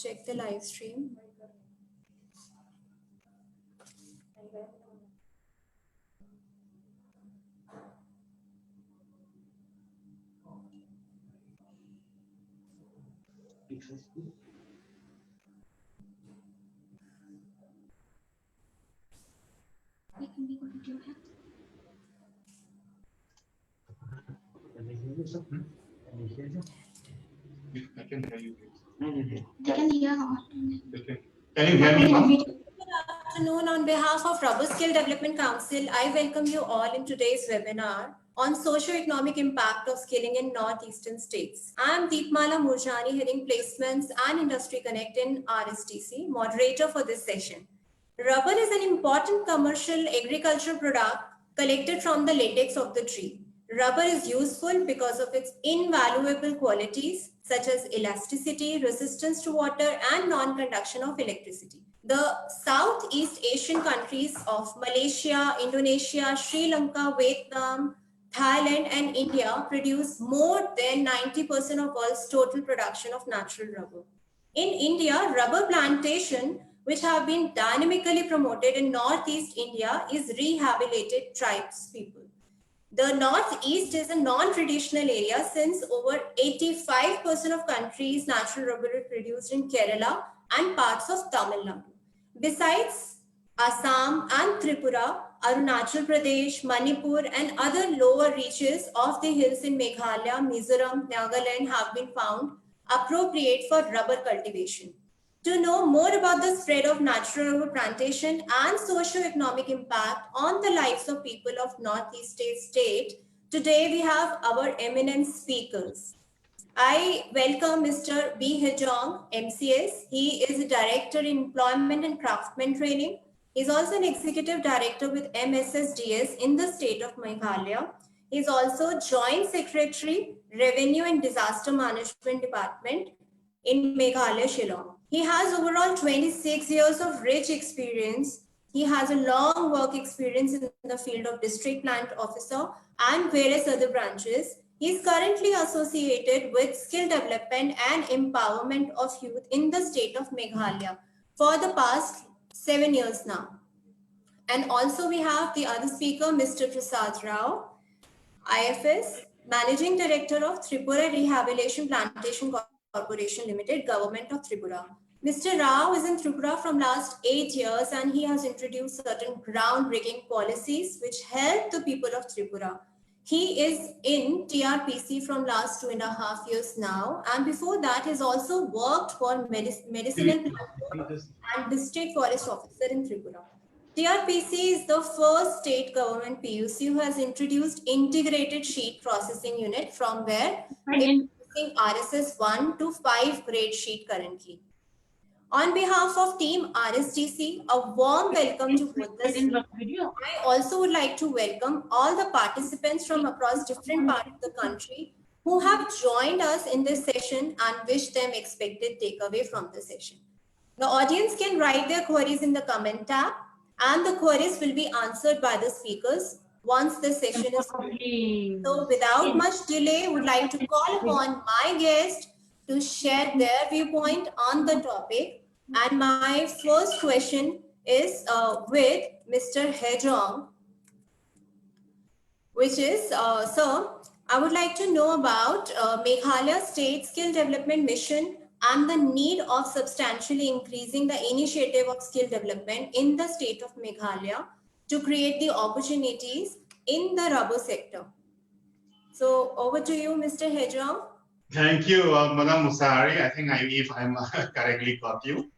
check the live stream. I can hear you. I can hear. Okay. Can you hear me, ma'am? Good afternoon. On behalf of Rubber Skill Development Council, I welcome you all in today's webinar on socio-economic impact of skilling in northeastern states. I am Deepmala Murjani, heading placements and industry connect in RSTC, moderator for this session. Rubber is an important commercial agricultural product collected from the latex of the tree. Rubber is useful because of its invaluable qualities such as elasticity, resistance to water, and non-conduction of electricity. The Southeast Asian countries of Malaysia, Indonesia, Sri Lanka, Vietnam, Thailand, and India produce more than 90% of world's total production of natural rubber. In India, rubber plantation, which have been dynamically promoted in Northeast India, is rehabilitated tribes people. The Northeast is a non-traditional area since over 85% of countries' natural rubber is produced in Kerala and parts of Tamil Nadu. Besides Assam and Tripura, Arunachal Pradesh, Manipur, and other lower reaches of the hills in Meghalaya, Mizoram, Nagaland have been found appropriate for rubber cultivation. To know more about the spread of natural rubber plantation and socio-economic impact on the lives of people of Northeast state, today we have our eminent speakers. I welcome Mr. B. Hejong, MCS. He is a Director in Employment and Craftsman Training. He is also an Executive Director with MSSDS in the state of Meghalaya. He is also Joint Secretary, Revenue and Disaster Management Department in Meghalaya, Shillong. He has overall 26 years of rich experience. He has a long work experience in the field of district plant officer and various other branches. He is currently associated with skill development and empowerment of youth in the state of Meghalaya for the past 7 years now. And also we have the other speaker, Mr. Prasad Rao, IFS, Managing Director of Tripura Rehabilitation Plantation Corporation Limited, Government of Tripura. Mr. Rao is in Tripura from last 8 years and he has introduced certain groundbreaking policies which help the people of Tripura. He is in TRPC from last 2.5 years now, and before that he's also worked for medicinal and district forest officer in Tripura. TRPC is the first state government PUC who has introduced integrated sheet processing unit from where it's using RSS 1 to 5 grade sheet currently. On behalf of Team RSTC, a warm welcome to both the speakers. I also would like to welcome all the participants from across different parts of the country who have joined us in this session and wish them expected takeaway from the session. The audience can write their queries in the comment tab and the queries will be answered by the speakers once the session is complete. So without much delay, would like to call upon my guest to share their viewpoint on the topic. And my first question is with Mr. Hejong, which is, sir, I would like to know about Meghalaya State Skill Development Mission and the need of substantially increasing the initiative of skill development in the state of Meghalaya to create the opportunities in the rubber sector. So over to you, Mr. Hejong. Thank you, Madam Musari. I think if I'm correctly got you.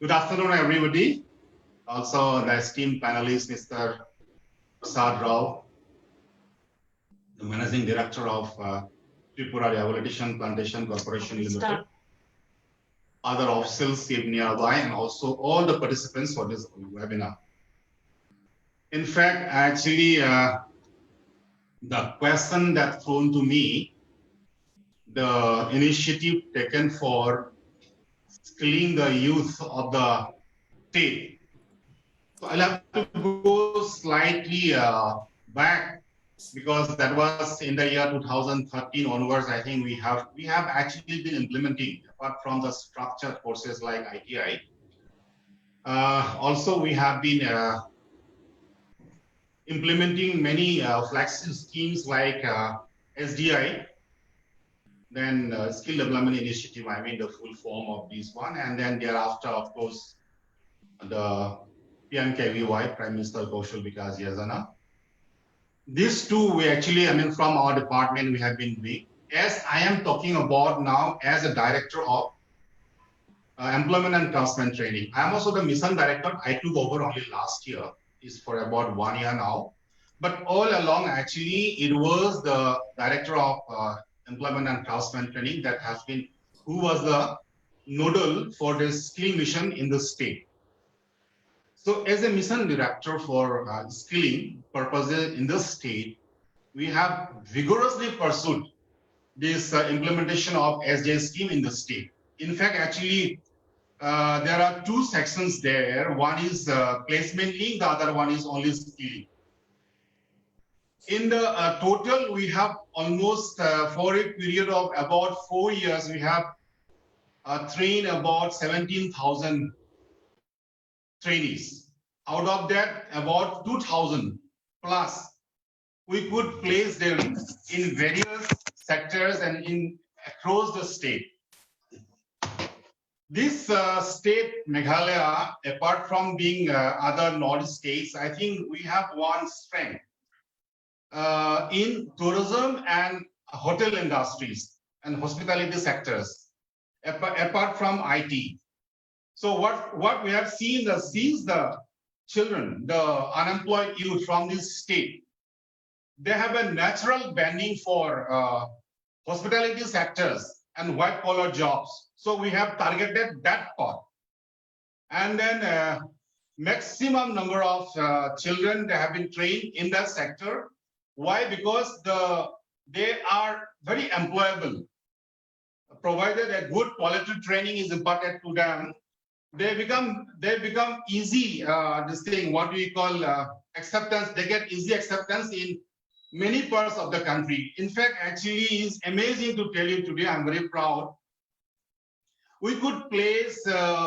Good afternoon, everybody. Also, the esteemed panelist, Mr. Prasad Rao, the Managing Director of Tripura Rehabilitation Plantation Corporation Limited, other officials here nearby, and also all the participants for this webinar. In fact, actually, the question that thrown to me, the initiative taken for skilling the youth of the state. So I'll have to go slightly back because that was in the year 2013 onwards. I think we have actually been implementing, apart from the structured courses like ITI. Also, we have been implementing many flagship schemes like SDI, then Skill Development Initiative. I mean the full form of this one, and then thereafter, of course, the PMKVY, Prime Minister Kaushal Vikas Yojana. These two, we actually, I mean, from our department, we have been doing. As I am talking about now as a director of employment and placement training. I am also the mission director. I took over only last year, is for about 1 year now. But all along, actually, it was the director of employment and placement training that has been, who was the nodal for this skill mission in the state. So as a mission director for skilling purposes in the state, we have vigorously pursued this implementation of SJ scheme in the state. In fact, actually, there are two sections there. One is placement link, the other one is only skilling. In the total, we have almost for a period of about 4 years, we have trained about 17,000 trainees. Out of that, about 2,000 plus, we could place them in various sectors and in across the state. This state, Meghalaya, apart from being other North states, I think we have one strength in tourism and hotel industries and hospitality sectors, apart from IT. So what we have seen is the children, the unemployed youth from this state, they have a natural bending for hospitality sectors and white collar jobs. So we have targeted that part. And then maximum number of children that have been trained in that sector. Why? Because they are very employable. Provided a good quality training is imparted to them, they become easy, this thing, what we call acceptance. They get easy acceptance in many parts of the country. In fact, actually, it's amazing to tell you today, I'm very proud. We could place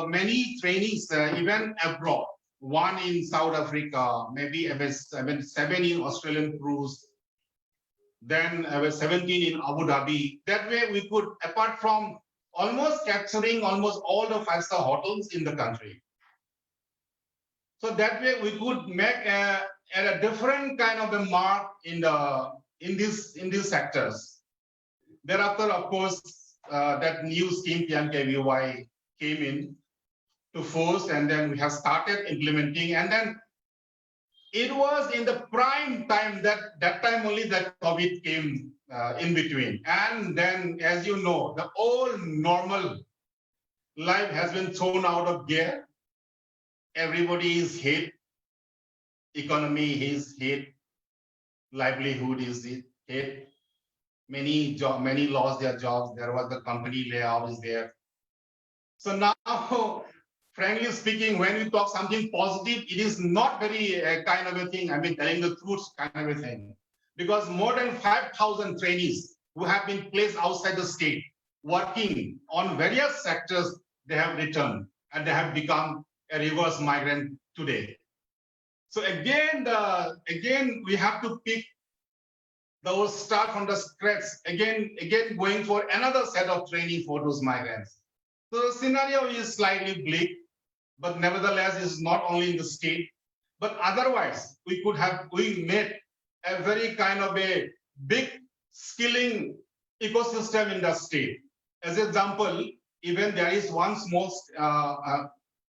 many trainees even abroad. One in South Africa, maybe 7 in Australian cruise, then 17 in Abu Dhabi. That way we could, apart from almost capturing almost all the 5-star hotels in the country. So that way we could make a different kind of a mark in these sectors. Thereafter, of course, that new scheme PMKVY came in to force, and then we have started implementing. And then it was in the prime time, that time only that COVID came in between. And then, as you know, the old normal life has been thrown out of gear. Everybody is hit. Economy is hit. Livelihood is hit. Many lost their jobs. There was the company layoff is there. So now, frankly speaking, when we talk something positive, it is not very kind of a thing. I mean, telling the truth kind of a thing. Because more than 5,000 trainees who have been placed outside the state, working on various sectors, they have returned and they have become a reverse migrant today. So again, we have to pick those, start from the scratch, again going for another set of training for those migrants. So the scenario is slightly bleak, but nevertheless, it's not only in the state, but otherwise we made a very kind of a big skilling ecosystem in the state. As an example, even there is one small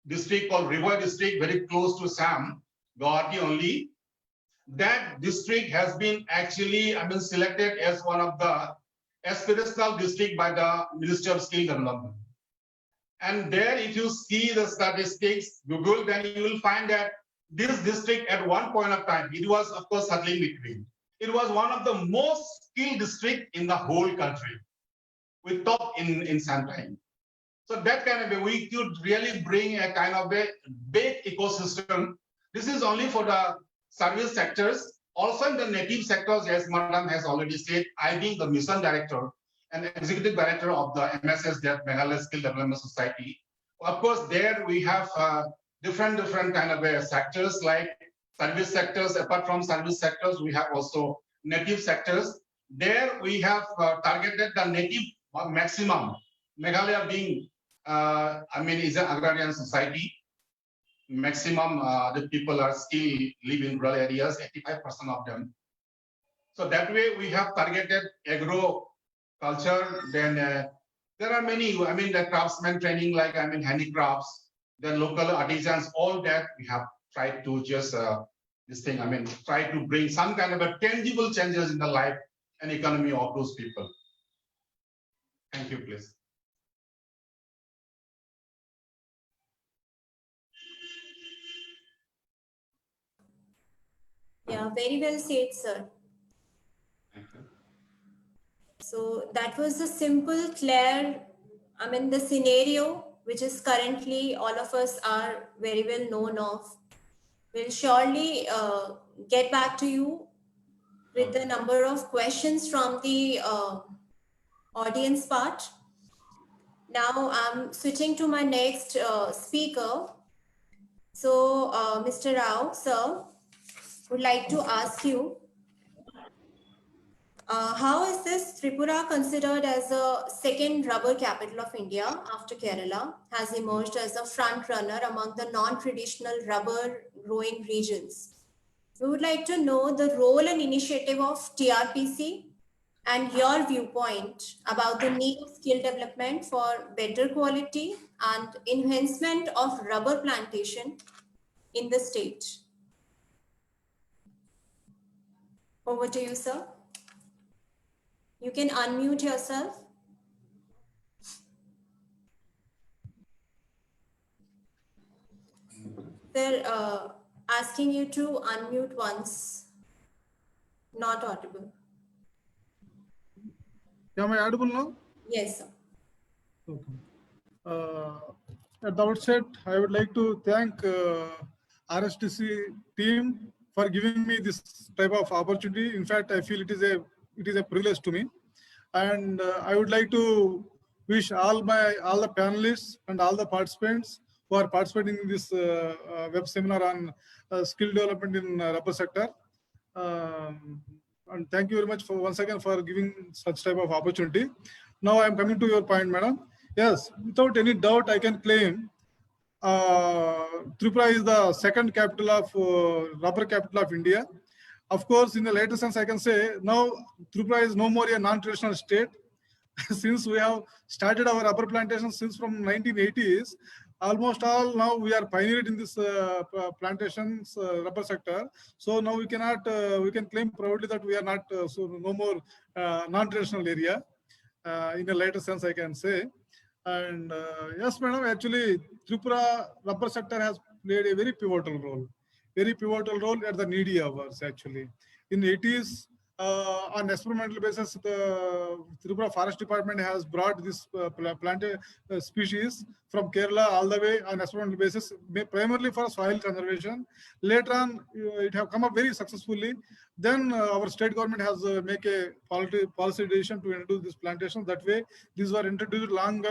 district called River District, very close to Sam, Guwahati only. That district has been actually, selected as one of the aspirational district by the Ministry of Skill Development. And there, if you see the statistics, Google, then you will find that this district at one point of time, it was of course settling between. It was one of the most skilled district in the whole country, with top in sometime. So that kind of a, we could really bring a kind of a big ecosystem. This is only for the service sectors. Also in the native sectors, as Madam has already said, I being the mission director and executive director of the MSS, that Meghalaya Skill Development Society. Of course, there we have different kind of sectors like service sectors. Apart from service sectors, we have also native sectors. There we have targeted the native maximum. Meghalaya being, is an agrarian society. Maximum the people are still live in rural areas, 85% of them. So that way we have targeted agro culture. Then there are many, the craftsman training, like handicrafts, then local artisans, all that we have tried to just try to bring some kind of a tangible changes in the life and economy of those people. Thank you, please. Yeah, very well said, sir. So that was a simple, clear, the scenario which is currently all of us are very well known of. We'll surely get back to you with the number of questions from the audience part. Now I'm switching to my next speaker. So Mr. Rao, sir, would like to ask you, how is this Tripura considered as a second rubber capital of India after Kerala has emerged as a front runner among the non-traditional rubber growing regions? We would like to know the role and initiative of TRPC and your viewpoint about the need of skill development for better quality and enhancement of rubber plantation in the state. Over to you, sir. You can unmute yourself. They're asking you to unmute once. Not audible. Am I audible now? Yes, sir. Okay. At the outset, I would like to thank RSTC team for giving me this type of opportunity. In fact, I feel it is a privilege to me, and I would like to wish all the panelists and all the participants who are participating in this web seminar on skill development in rubber sector. And thank you very much for once again for giving such type of opportunity. Now I am coming to your point, madam. Yes, without any doubt, I can claim Tripura is the second capital of rubber capital of India. Of course, in the later sense, I can say now Tripura is no more a non-traditional state. Since we have started our rubber plantation since from 1980s, almost all now we are pioneered in this plantations rubber sector. So now we can claim proudly that we are not no more non-traditional area. In a later sense, I can say. And yes, madam, actually, Tripura rubber sector has played a very pivotal role at the needy hours, actually. In the 80s, on experimental basis, the Tripura Forest Department has brought this plant species from Kerala all the way on experimental basis, primarily for soil conservation. Later on, it have come up very successfully. Then our state government has make a policy decision to introduce this plantation. That way, these were introduced long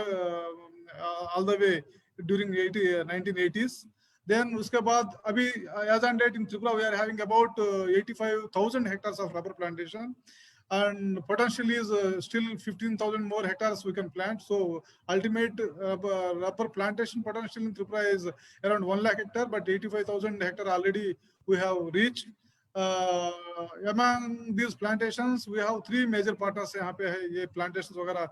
all the way during 1980s. Then uske baad, abhi, as on date in Tripura, we are having about 85,000 hectares of rubber plantation, and potentially is still 15,000 more hectares we can plant. So ultimate rubber plantation potential in Tripura is around 1 lakh hectare, but 85,000 hectare already we have reached. Among these plantations, we have three major partners यहाँ पे है ये plantations वगैरह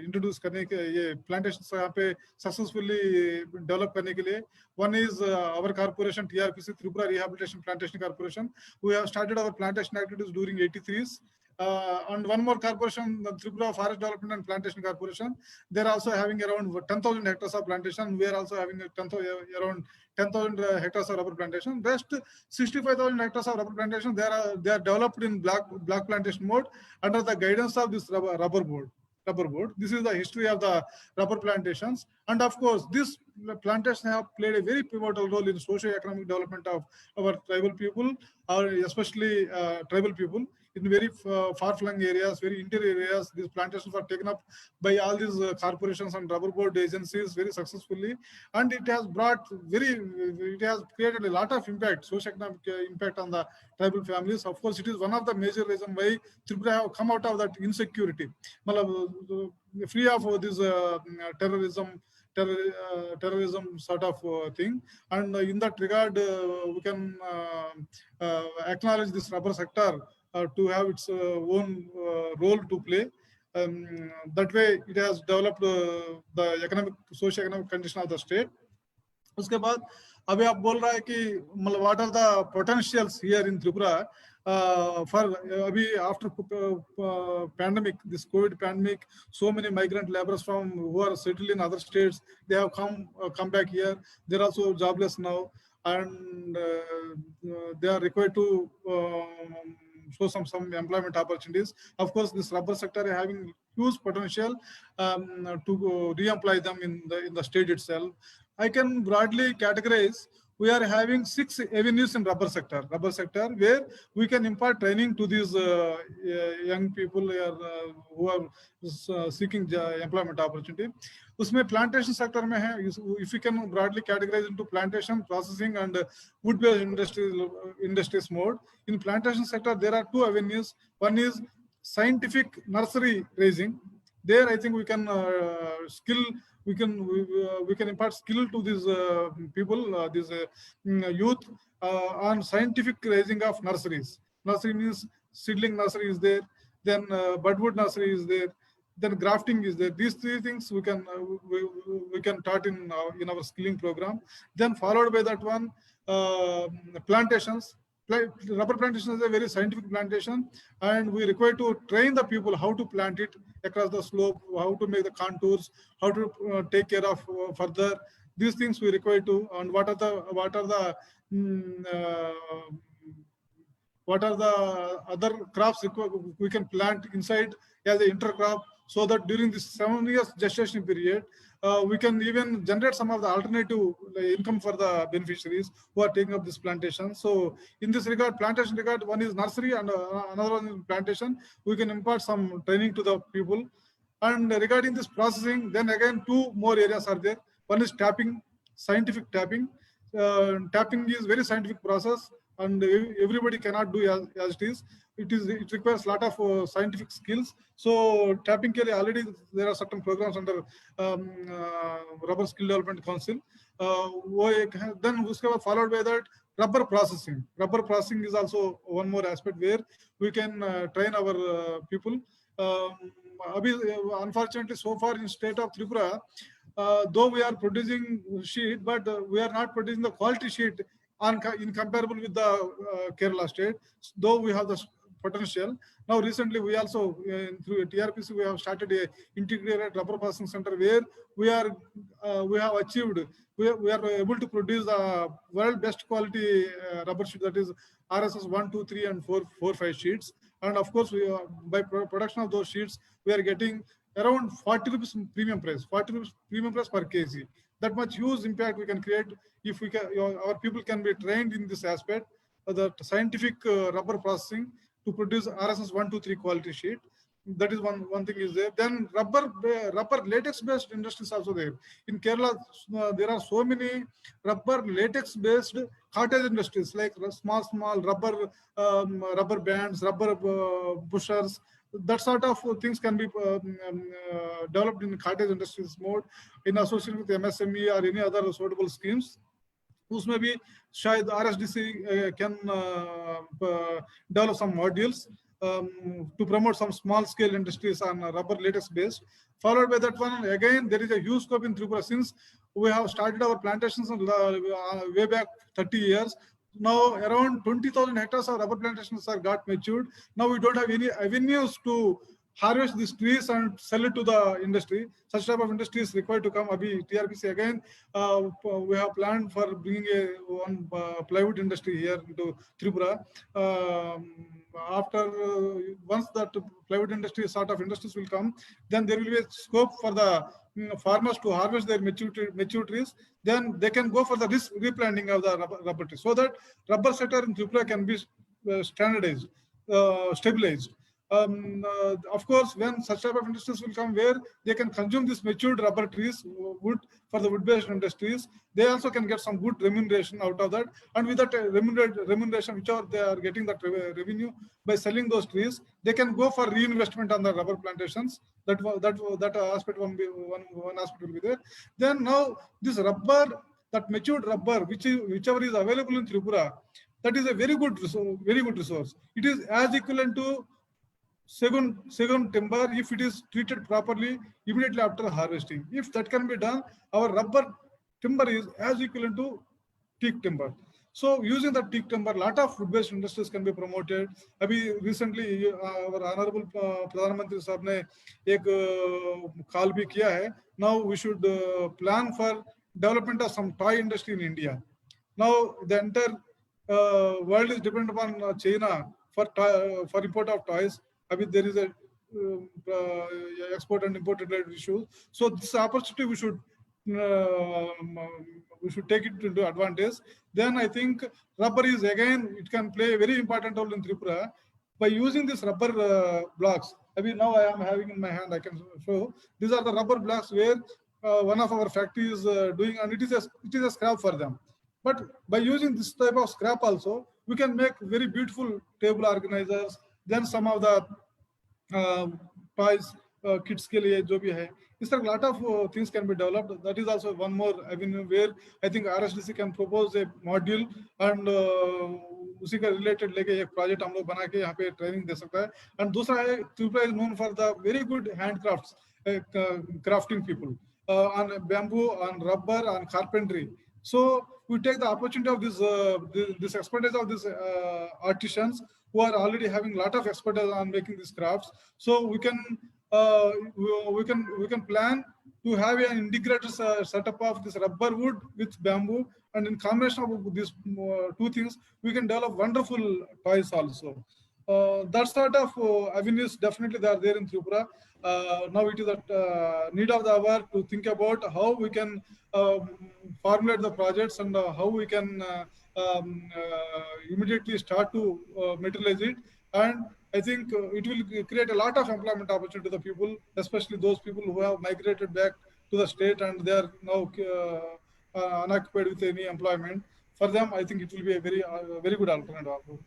introduce करने के ये plantations यहाँ पे successfully develop करने के लिए. One is our corporation TRPC, Tripura Rehabilitation Plantation Corporation. We have started our plantation activities during 83s. And one more corporation, the Tripura Forest Development and Plantation Corporation. They're also having around 10,000 hectares of plantation. We are also having around 10,000 hectares of rubber plantation. Rest 65,000 hectares of rubber plantation, they are developed in block plantation mode under the guidance of this rubber board. rubber board. This is the history of the rubber plantations. And of course, this plantations have played a very pivotal role in socio-economic development of our tribal people, or especially tribal people in very far-flung areas, very interior areas. These plantations are taken up by all these corporations and rubber board agencies very successfully, and it has created a lot of impact, socio-economic impact on the tribal families. Of course, it is one of the major reasons why Tripura have come out of that insecurity, free of this terrorism sort of thing. And in that regard, we can acknowledge this rubber sector to have its own role to play. That way, it has developed the socio-economic condition of the state. उसके बाद अभी आप बोल रहा है कि मतलब what are the potentials here in Tripura for अभी after pandemic, this COVID pandemic, so many migrant laborers from who are settled in other states, they have come back here. They're also jobless now, and they are required to show some employment opportunities. Of course, this rubber sector is having huge potential to re-employ them in the state itself. I can broadly categorize, we are having 6 avenues in rubber sector where we can impart training to these young people who are seeking employment opportunity. उसमें plantation sector में है, if we can broadly categorize into plantation, processing and wood-based industries mode. In plantation sector, there are 2 avenues. One is scientific nursery raising. There, I think we can we can impart skill to these people, these youth on scientific raising of nurseries. Nursery means seedling nursery is there, then budwood nursery is there, then grafting is there. These 3 things we can taught in our skilling program. Then followed by that one, plantations. Rubber plantation is a very scientific plantation, and we require to train the people how to plant it across the slope, how to make the contours, how to take care of further. These things we require to, and what are the other crops we can plant inside as an intercrop, so that during this 7 years gestation period, we can even generate some of the alternative income for the beneficiaries who are taking up this plantation. So in this regard, plantation regard, one is nursery and another one is plantation. We can impart some training to the people. And regarding this processing, then again 2 more areas are there. One is tapping, scientific tapping. Tapping is very scientific process, and everybody cannot do as it is. It requires a lot of scientific skills. So tapping ke liye already there are certain programs under Rubber Skill Development Council. Then followed by that, rubber processing. Rubber processing is also one more aspect where we can train our people. Unfortunately, so far in state of Tripura, though we are producing sheet, but we are not producing the quality sheet in comparable with the Kerala state, though we have the potential. Now recently we also through TRPC we have started a integrated rubber processing center where we have achieved, we are able to produce the world best quality rubber sheet, that is RSS 1, 2, 3 and 4, 5 sheets. And of course, by production of those sheets, we are getting around 40 rupees premium price, 40 rupees premium price per kg. That much huge impact we can create if we can, our people can be trained in this aspect, the scientific rubber processing to produce RSS 1, 2, 3 quality sheet. That is one thing is there. Then rubber latex based industries also there. In Kerala, there are so many rubber latex based cottage industries like small rubber bands, rubber bushers. That sort of things can be developed in cottage industries mode in association with MSME or any other suitable schemes. उसमें भी शायद RSDC can develop some modules to promote some small scale industries on rubber latex based. Followed by that one, again, there is a huge scope in Tripura since we have started our plantations way back 30 years. Now around 20,000 hectares of rubber plantations are got matured. Now we don't have any avenues to harvest these trees and sell it to the industry. Such type of industry is required to come. Abhi TRPC again, we have planned for bringing one plywood industry here into Tripura. after once that plywood industry sort of industries will come, then there will be a scope for the farmers to harvest their mature trees. Then they can go for the replanting of the rubber trees, so that rubber sector in Tripura can be standardized, stabilized. Of course, when such type of industries will come where they can consume this matured rubber trees, wood for the wood-based industries, they also can get some good remuneration out of that. And with that remuneration, whichever they are getting that revenue by selling those trees, they can go for reinvestment on the rubber plantations. That aspect one aspect will be there. Then now this rubber, that matured rubber, whichever is available in Tripura, that is a very good resource. It is as equivalent to Sagun timber if it is treated properly immediately after harvesting. If that can be done, our rubber timber is as equivalent to teak timber. So using the teak timber, lot of wood-based industries can be promoted. Abhi recently our honorable Pradhan Mantri Sahab ne ek call bhi kiya hai. Now we should plan for development of some toy industry in India. Now the entire world is dependent upon China for import of toys. I mean, there is a export and import related issue. So this opportunity we should take it into advantage. Then I think rubber is again, it can play a very important role in Tripura by using these rubber blocks. I mean, now I am having in my hand, I can show. These are the rubber blocks where one of our factories doing, and it is a scrap for them. But by using this type of scrap also, we can make very beautiful table organizers. Then some of the toys, kids ke liye jo bhi hai, this a lot of things can be developed. That is also one more avenue where I think RSDC can propose a module and उसी का related लेके एक project हम लोग बना के यहाँ पे training दे सकता है. And दूसरा है, Tripura is known for the very good handcrafts, crafting people on bamboo, on rubber, on carpentry. So we take the opportunity of this expertise of these artisans who are already having a lot of expertise on making these crafts. So we can plan to have an integrated setup of this rubber wood with bamboo, and in combination of these two things, we can develop wonderful toys also. That sort of avenues definitely they are there in Tripura. Now it is a need of the hour to think about how we can formulate the projects and how we can immediately start to materialize it. And I think it will create a lot of employment opportunity to the people, especially those people who have migrated back to the state and they are now unoccupied with any employment. For them, I think it will be a very good alternative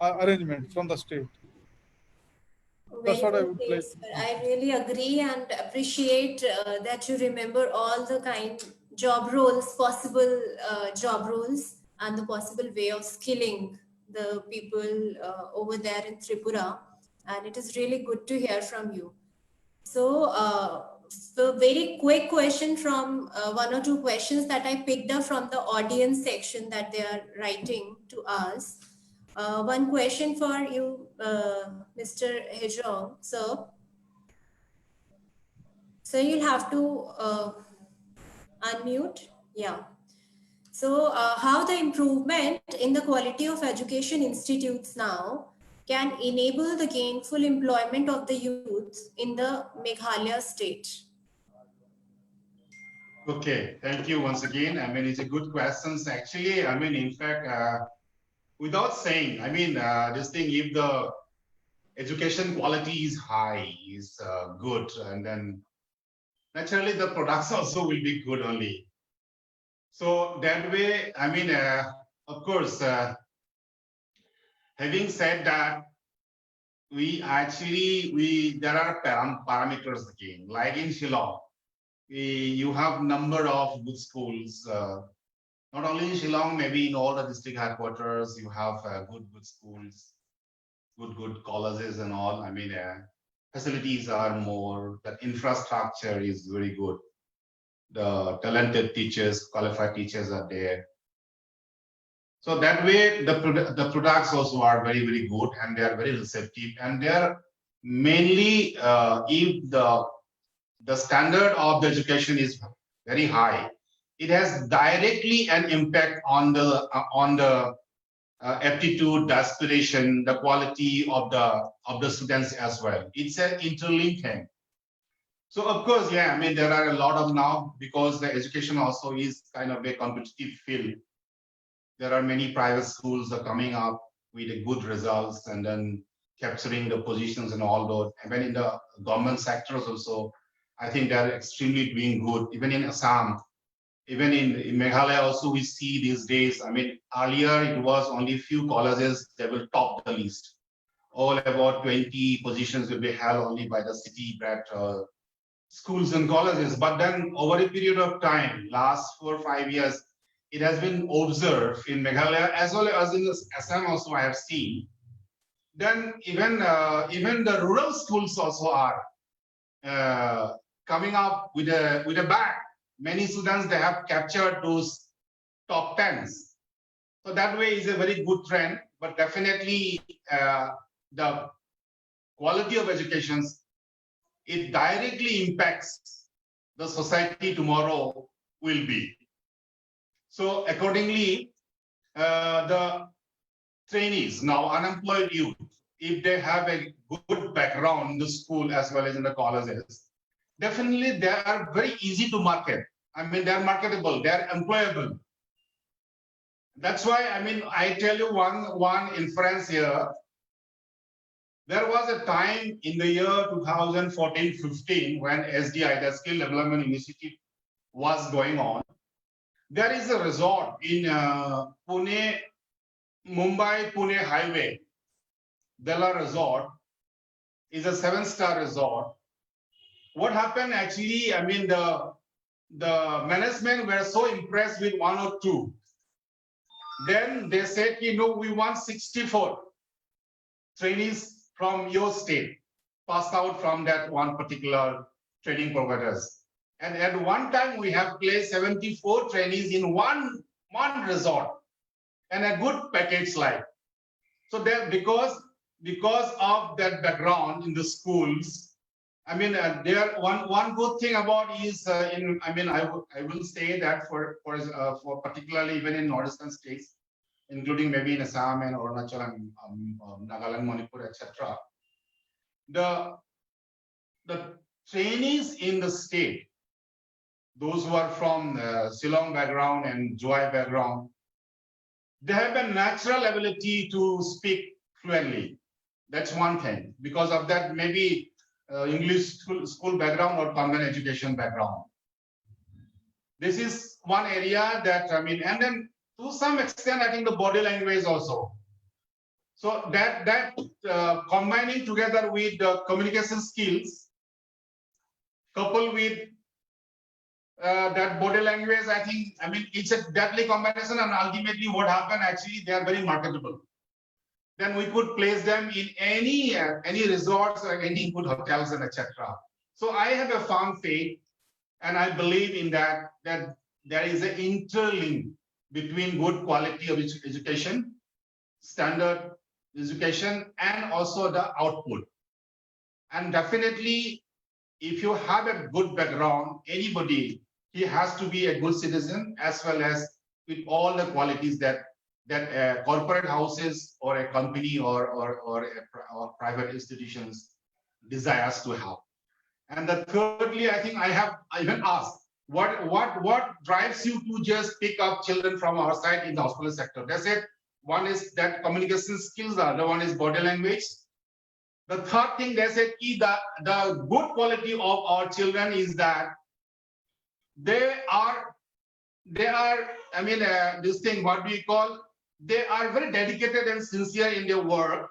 arrangement from the state. That's what I would like. I really agree and appreciate that you remember all the possible job roles and the possible way of skilling the people over there in Tripura. And it is really good to hear from you. So a very quick question from one or two questions that I picked up from the audience section that they are writing to us. One question for you, Mr. Hejong, sir. So you'll have to unmute. Yeah. So how the improvement in the quality of education institutes now can enable the gainful employment of the youth in the Meghalaya state? Okay, thank you once again. I mean, it's a good question. Actually, I mean, in fact, without saying, I mean, this thing, if the education quality is high, is good, and then naturally the products also will be good only. So that way, I mean, of course, having said that, there are parameters again, like in Shillong, you have number of good schools, not only in Shillong, maybe in all the district headquarters, you have good schools, good colleges and all. I mean, facilities are more, the infrastructure is very good. The talented teachers, qualified teachers are there. So that way, the products also are very, very good and they are very receptive. And they are mainly, if the standard of the education is very high, it has directly an impact on the aptitude, the aspiration, the quality of the students as well. It's an interlinked thing. So of course, yeah, I mean, there are a lot of now, because the education also is kind of a competitive field. There are many private schools are coming up with a good results and then capturing the positions and all those. Even in the government sectors also, I think they're extremely doing good. Even in Assam, even in Meghalaya also, we see these days, I mean, earlier it was only few colleges that will top the list. All about 20 positions will be held only by the city-bred schools and colleges. But then over a period of time, last 4 or 5 years, it has been observed in Meghalaya as well as in Assam also I have seen. Then even the rural schools also are coming up with a bag. Many students, they have captured those top 10s. So that way is a very good trend, but definitely the quality of education, it directly impacts the society tomorrow will be. So accordingly, the trainees, now unemployed youth, if they have a good background in the school as well as in the colleges, definitely they are very easy to market. I mean, they're marketable, they're employable. That's why, I mean, I tell you one inference here. There was a time in the year 2014-15 when SDI, the Skill Development Initiative, was going on. There is a resort in Mumbai Pune highway. Bella Resort is a 7-star resort. What happened actually, I mean, the management were so impressed with 1 or 2. Then they said, you know, we want 64 trainees from your state passed out from that one particular training providers. And at one time we have placed 74 trainees in one resort and a good package like. So there, because of that background in the schools, I mean, there one good thing about is I will say that for particularly even in northeastern states, including maybe in Assam and Arunachal and Nagaland, Manipur, etc. The trainees in the state, those who are from Shillong background and Joy background, they have a natural ability to speak fluently. That's one thing. Because of that, maybe English school background or convent education background. This is one area that, I mean, and then to some extent, I think the body language also. So that combining together with the communication skills, coupled with that body language, I think, I mean, it's a deadly combination, and ultimately what happened, actually, they are very marketable. Then we could place them in any resorts or any good hotels and etc. So I have a firm faith, and I believe in that there is an interlink between good quality of education, standard education, and also the output. And definitely, if you have a good background, anybody, he has to be a good citizen, as well as with all the qualities that corporate houses or a company or private institutions desires to have. And thirdly, I think I have even asked, what drives you to just pick up children from our side in the hospital sector? They said one is that communication skills, the other one is body language. The third thing they said, the good quality of our children is that they are, I mean, this thing, what we call, they are very dedicated and sincere in their work.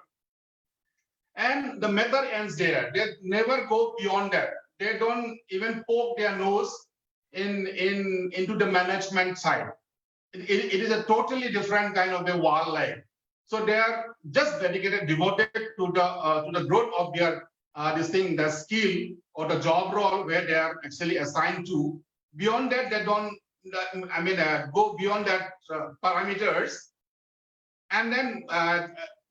And the method ends there. They never go beyond that. They don't even poke their nose into the management side. It is a totally different kind of a wildlife. So they are just dedicated, devoted to the growth of their the skill or the job role where they are actually assigned to. Beyond that, they don't, I mean, go beyond that parameters, and then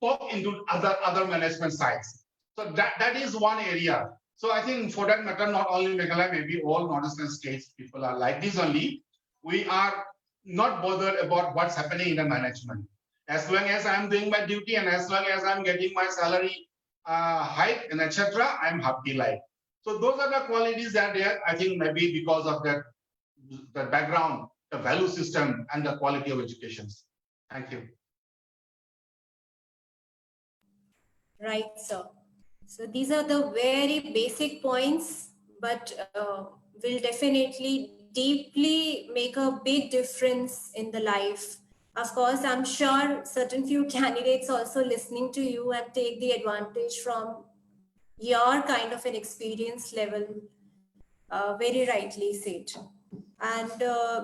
poke into other management sides. So that is one area. So I think for that matter, not only Meghalaya, maybe all northeastern states, people are like this only. We are not bothered about what's happening in the management. As long as I'm doing my duty and as long as I'm getting my salary hike and etc., I'm happy life. So those are the qualities that there. I think maybe because of that, the background, the value system, and the quality of education. Thank you. Right, sir. So these are the very basic points, but will definitely deeply make a big difference in the life. Of course, I'm sure certain few candidates also listening to you and take the advantage from your kind of an experience level, very rightly said. And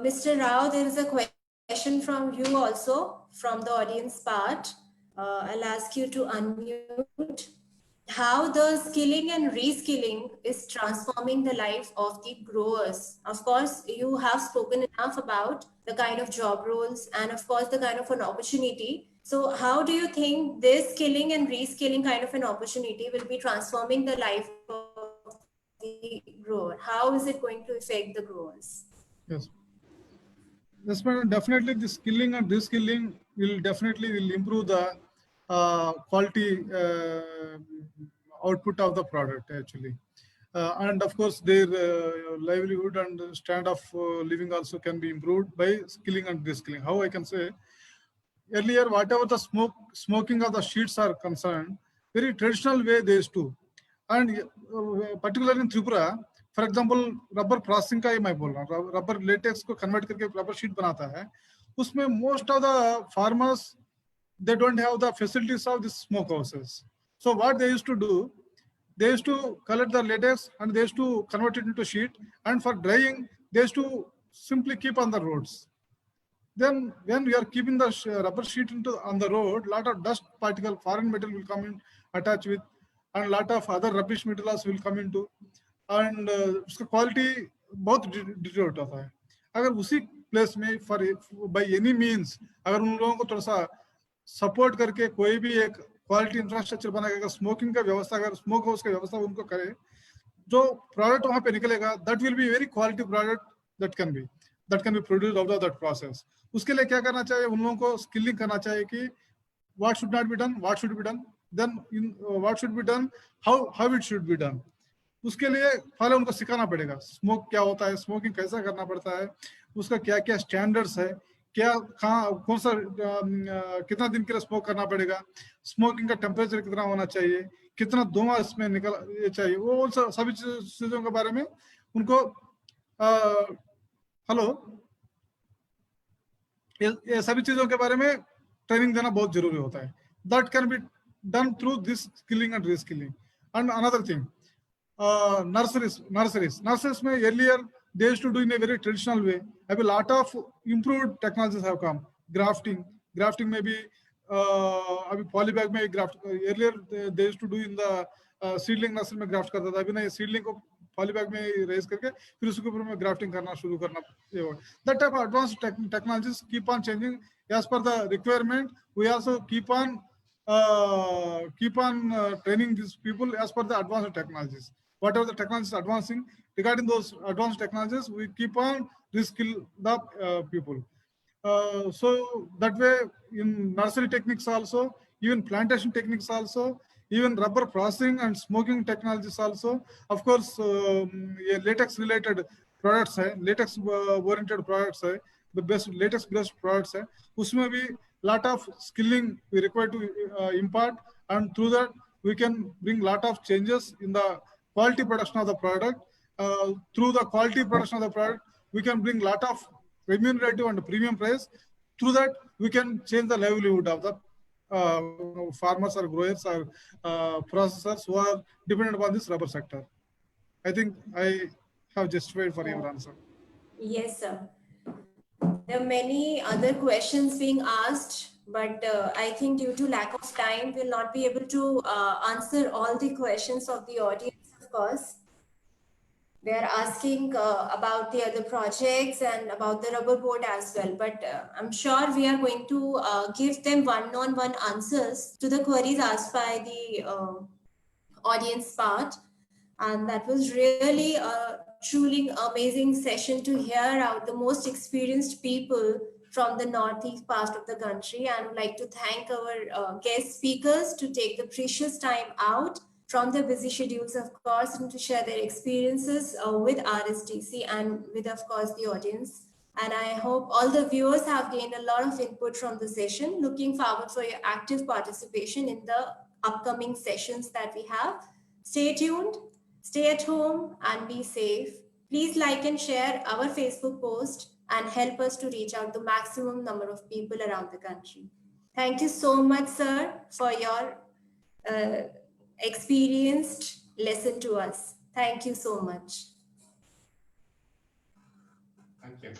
Mr. Rao, there is a question from you also, from the audience part. I'll ask you to unmute. How the skilling and reskilling is transforming the life of the growers. Of course, you have spoken enough about the kind of job roles and of course the kind of an opportunity. So how do you think this skilling and reskilling kind of an opportunity will be transforming the life of the grower? How is it going to affect the growers? Yes. Yes, madam. Definitely, the skilling and reskilling will improve the quality output of the product actually, and of course their livelihood and standard of living also can be improved by skilling and reskilling. How I can say, earlier whatever the smoking of the sheets are concerned, very traditional way they used to, and particularly in Tripura, for example rubber processing का ही मैं बोल रहा हूँ, rubber latex को convert करके rubber sheet बनाता है, उसमें most of the farmers they don't have the facilities of the smoke houses. So what they used to do, they used to collect the latex and they used to convert it into sheet, and for drying they used to simply keep on the roads. Then when we are keeping the rubber sheet on the road, lot of dust particle, foreign metal will come in, attach with, and lot of other rubbish materials will come into, and उसका quality बहुत deteriorate होता है. अगर उसी place में for by any means अगर उन लोगों को थोड़ा सा सपोर्ट करके कोई भी एक क्वालिटी इंफ्रास्ट्रक्चर बनाएगा, स्मोकिंग का व्यवस्था, अगर स्मोक हाउस का व्यवस्था उनको करे, जो प्रोडक्ट वहां पे निकलेगा that will be very quality product that can be produced out of that process. उसके लिए क्या करना चाहिए, उन लोगों को स्किलिंग करना चाहिए कि what should not be done, what should be done, then what should be done, how it should be done. उसके लिए पहले उनको सिखाना पड़ेगा स्मोक क्या होता है, स्मोकिंग कैसा करना पड़ता है, उसका क्या क्या स्टैंडर्ड्स है, क्या कहाँ कौन सा कितना दिन के लिए स्मोक करना पड़ेगा, स्मोकिंग का टेम्परेचर कितना होना चाहिए, कितना धुआं इसमें निकल ये चाहिए, वो सभी चीजों के बारे में उनको हेलो ये सभी चीजों के बारे में ट्रेनिंग देना बहुत जरूरी होता है. That can be done through this skilling and reskilling. And another thing, nurseries में earlier they used to do in a very traditional way. A lot of improved technologies have come. Grafting may be अभी polybag में graft, earlier they used to do in the seedling nursery में graft करता था, अभी नहीं seedling को polybag में raise करके फिर उसके ऊपर में grafting करना शुरू करना. That type of advanced technologies keep on changing as per the requirement. We also keep on training these people as per the advanced technologies. Whatever the technology is advancing, regarding those advanced technologies, we keep on reskill the people. So that way, in nursery techniques also, even plantation techniques also, even rubber processing and smoking technologies also, of course, latex related products है, latex oriented products है, the best latex based products है, उसमें भी lot of skilling we require to impart, and through that we can bring lot of changes in the quality production of the product. Through the quality production of the product, we can bring lot of remunerative and premium price. Through that, we can change the livelihood of the farmers or growers or processors who are dependent upon this rubber sector. I think I have justified for your answer. Yes, sir. There are many other questions being asked, but I think due to lack of time, we'll not be able to answer all the questions of the audience, of course. They are asking about the other projects and about the rubber board as well, but I'm sure we are going to give them one-on-one answers to the queries asked by the audience part. And that was really a truly amazing session to hear out the most experienced people from the northeast part of the country, and would like to thank our guest speakers to take the precious time out from their busy schedules, of course, and to share their experiences with RSTC and with, of course, the audience. And I hope all the viewers have gained a lot of input from the session. Looking forward for your active participation in the upcoming sessions that we have. Stay tuned, stay at home, and be safe. Please like and share our Facebook post and help us to reach out the maximum number of people around the country. Thank you so much, sir, for your experienced lesson to us. Thank you so much. Thank you.